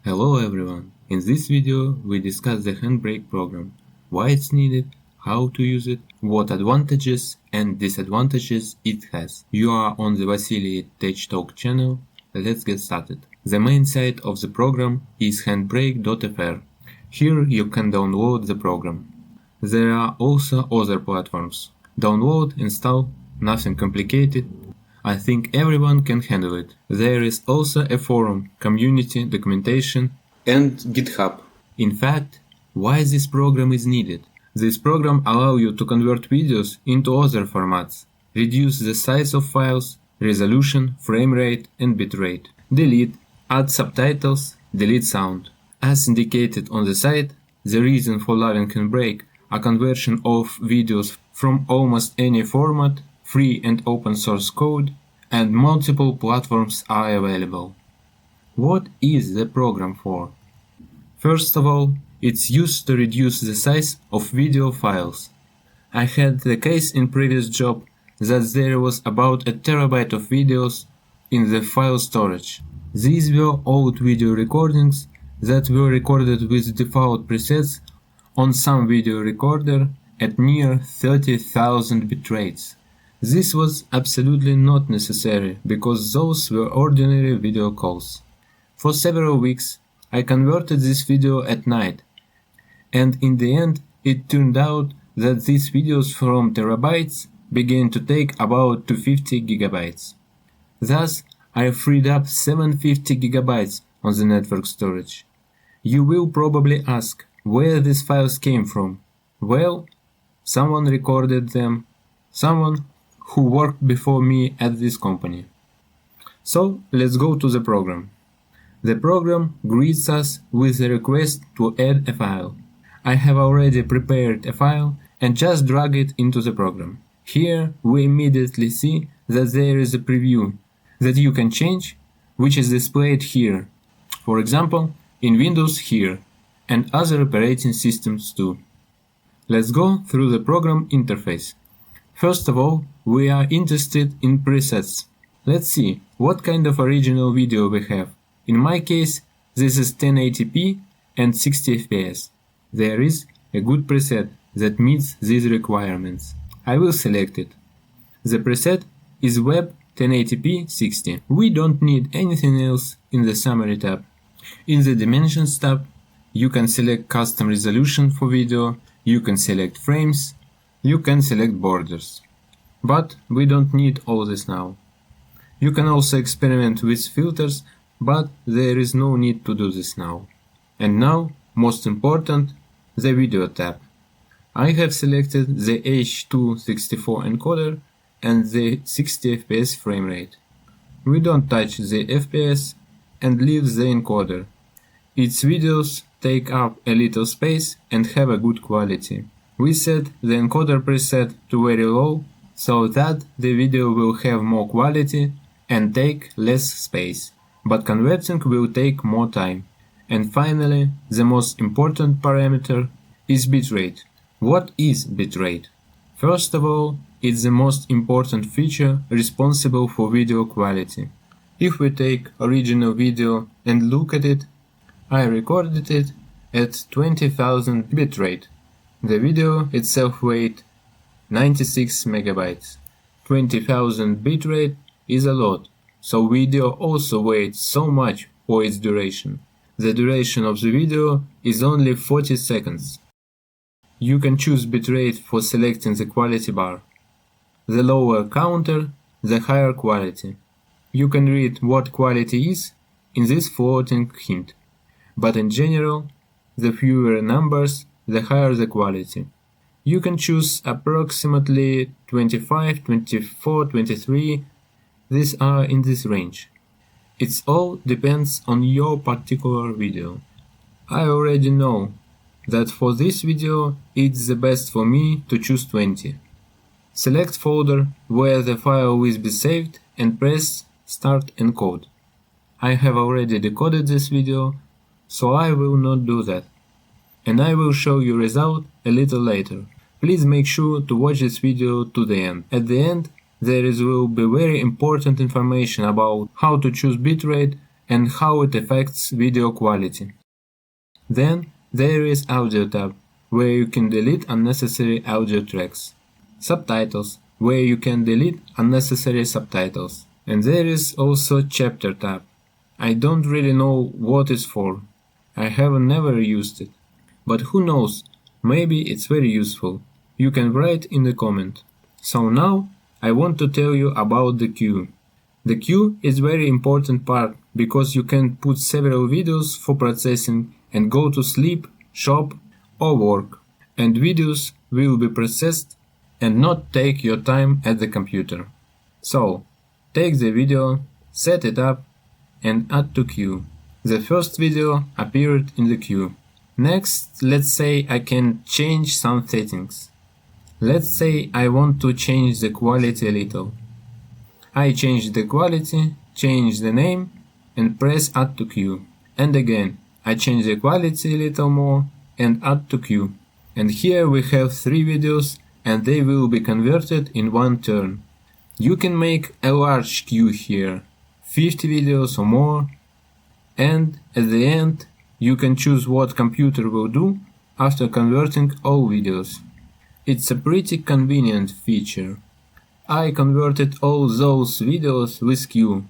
Hello everyone! In this video we discuss the Handbrake program, why it's needed, how to use it, what advantages and disadvantages it has. You are on the Vasily Tech Talk channel. Let's get started. The main site of the program is handbrake.fr. Here you can download the program. There are also other platforms. Download, install, nothing complicated. I think everyone can handle it. There is also a forum, community, documentation, and GitHub. In fact, why this program is needed? This program allows you to convert videos into other formats, reduce the size of files, resolution, frame rate, and bitrate, delete, add subtitles, delete sound. As indicated on the site, the reason for loving Handbrake are conversion of videos from almost any format, free and open source code, and multiple platforms are available. What is the program for? First of all, it's used to reduce the size of video files. I had the case in previous job that there was about a terabyte of videos in the file storage. These were old video recordings that were recorded with default presets on some video recorder at near 30,000 bitrates. This was absolutely not necessary because those were ordinary video calls. For several weeks I converted this video at night, and in the end it turned out that these videos from terabytes began to take about 250 gigabytes. Thus I freed up 750 gigabytes on the network storage. You will probably ask where these files came from. Well, someone recorded them, someone who worked before me at this company. So let's go to the program. The program greets us with a request to add a file. I have already prepared a file and just drag it into the program. Here we immediately see that there is a preview that you can change, which is displayed here. For example, in Windows here, and other operating systems too. Let's go through the program interface. First of all, we are interested in presets. Let's see what kind of original video we have. In my case, this is 1080p and 60 fps. There is a good preset that meets these requirements. I will select it. The preset is Web 1080p 60. We don't need anything else in the Summary tab. In the Dimensions tab, you can select custom resolution for video, you can select frames, you can select borders. But we don't need all this now. You can also experiment with filters, but there is no need to do this now. And now, most important, the video tab. I have selected the H.264 encoder and the 60 fps frame rate. We don't touch the FPS and leave the encoder. Its videos take up a little space and have a good quality. We set the encoder preset to very low so that the video will have more quality and take less space, but converting will take more time. And finally, the most important parameter is bitrate. What is bitrate? First of all, it's the most important feature responsible for video quality. If we take original video and look at it, I recorded it at 20,000 bitrate. The video itself weighed 96 megabytes. 20,000 bitrate is a lot, so video also weighed so much for its duration. The duration of the video is only 40 seconds. You can choose bitrate for selecting the quality bar. The lower counter, the higher quality. You can read what quality is in this floating hint, but in general, the fewer numbers, the higher the quality. You can choose approximately 25, 24, 23, these are in this range. It all depends on your particular video. I already know that for this video it's the best for me to choose 20. Select folder where the file will be saved and press Start Encode. I have already decoded this video, so I will not do that. And I will show you result a little later. Please make sure to watch this video to the end. At the end, there will be very important information about how to choose bitrate and how it affects video quality. Then there is Audio tab, where you can delete unnecessary audio tracks. Subtitles, where you can delete unnecessary subtitles. And there is also Chapter tab. I don't really know what it's for. I have never used it. But who knows, maybe it's very useful. You can write in the comment. So now I want to tell you about the queue. The queue is very important part because you can put several videos for processing and go to sleep, shop or work. And videos will be processed and not take your time at the computer. So, take the video, set it up and add to queue. The first video appeared in the queue. Next, let's say I can change some settings. Let's say I want to change the quality a little. I change the quality, change the name and press add to queue. And again, I change the quality a little more and add to queue. And here we have 3 videos and they will be converted in one turn. You can make a large queue here, 50 videos or more, and at the end you can choose what computer will do after converting all videos. It's a pretty convenient feature. I converted all those videos with queue,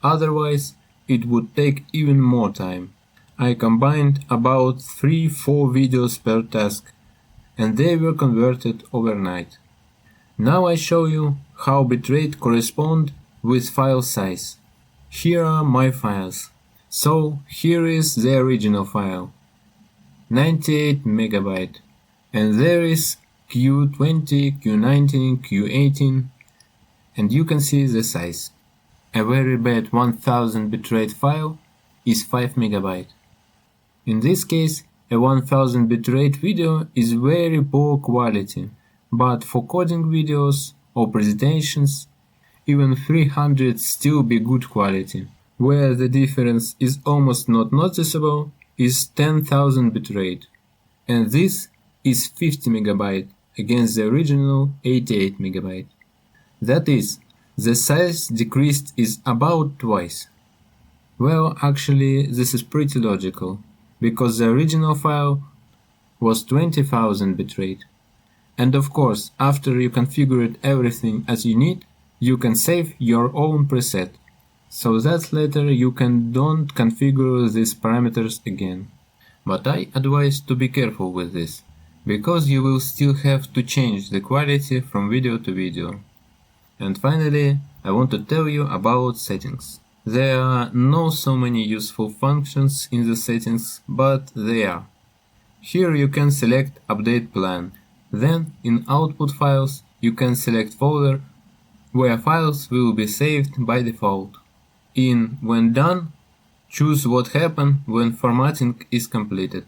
otherwise it would take even more time. I combined about 3-4 videos per task, and they were converted overnight. Now I show you how bitrate correspond with file size. Here are my files. So here is the original file, 98 MB, and there is Q20, Q19, Q18, and you can see the size. A very bad 1000 bitrate file is 5 MB. In this case, a 1000 bitrate video is very poor quality, but for coding videos or presentations, even 300 still be good quality. Where the difference is almost not noticeable is 10,000 bitrate, and this is 50 MB against the original 88 MB. That is, the size decreased is about twice. Well, actually, this is pretty logical, because the original file was 20,000 bitrate. And of course, after you configured everything as you need, you can save your own preset, so that later you don't configure these parameters again. But I advise to be careful with this, because you will still have to change the quality from video to video. And finally, I want to tell you about settings. There are not so many useful functions in the settings, but they are. Here you can select update plan. Then in output files you can select folder where files will be saved by default. In when done, choose what happens when formatting is completed.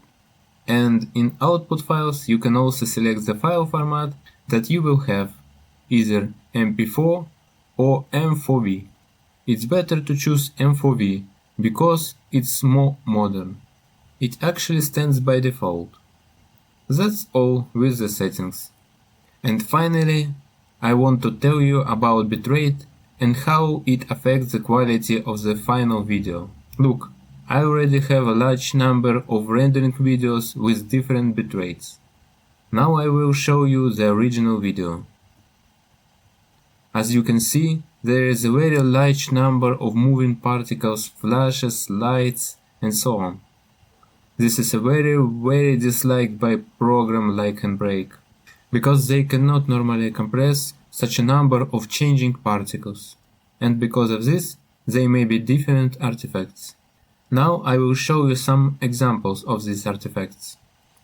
And in output files you can also select the file format that you will have, either MP4 or M4V. It's better to choose M4V because it's more modern. It actually stands by default. That's all with the settings. And finally, I want to tell you about bitrate and how it affects the quality of the final video. Look, I already have a large number of rendering videos with different bitrates. Now I will show you the original video. As you can see, there is a very large number of moving particles, flashes, lights, and so on. This is a very disliked by program like Handbrake, because they cannot normally compress such a number of changing particles, and because of this, they may be different artifacts. Now I will show you some examples of these artifacts.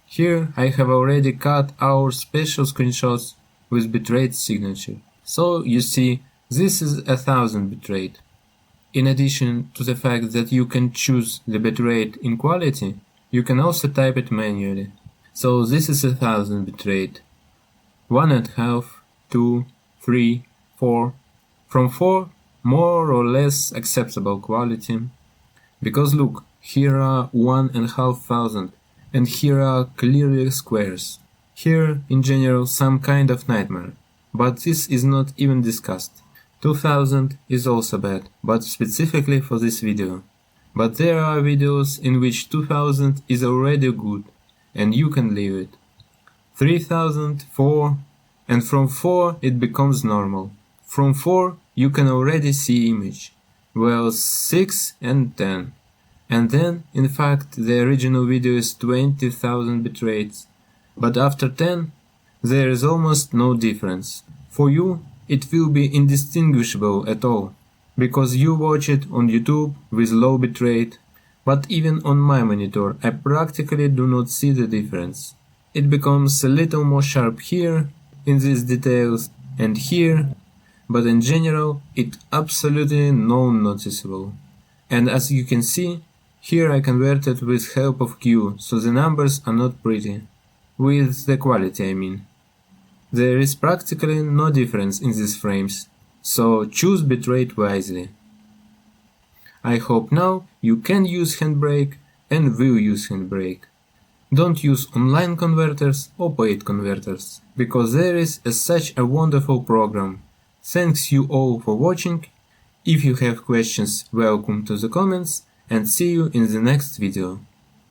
Here I have already cut our special screenshots with bitrate signature. So you see, this is 1000 bitrate. In addition to the fact that you can choose the bitrate in quality, you can also type it manually. So this is 1000 bitrate. 1.5, 2, 3, 4. From 4, more or less acceptable quality. Because look, here are 1,500 and here are clearly squares. Here, in general, some kind of nightmare. But this is not even discussed. 2000 is also bad, but specifically for this video. But there are videos in which 2000 is already good, and you can leave it. 3000, 4, and from 4 it becomes normal. From 4 you can already see image, well 6 and 10. And then, in fact, the original video is 20,000 bitrates. But after 10, there is almost no difference. For you, it will be indistinguishable at all, because you watch it on YouTube with low bitrate, but even on my monitor I practically do not see the difference. It becomes a little more sharp here, in these details, and here, but in general it's absolutely non-noticeable. And as you can see, here I converted with help of Q, so the numbers are not pretty. With the quality, I mean. There is practically no difference in these frames, so choose bitrate wisely. I hope now you can use Handbrake and will use Handbrake. Don't use online converters or paid converters, because there is such a wonderful program. Thanks you all for watching. If you have questions, welcome to the comments, and see you in the next video.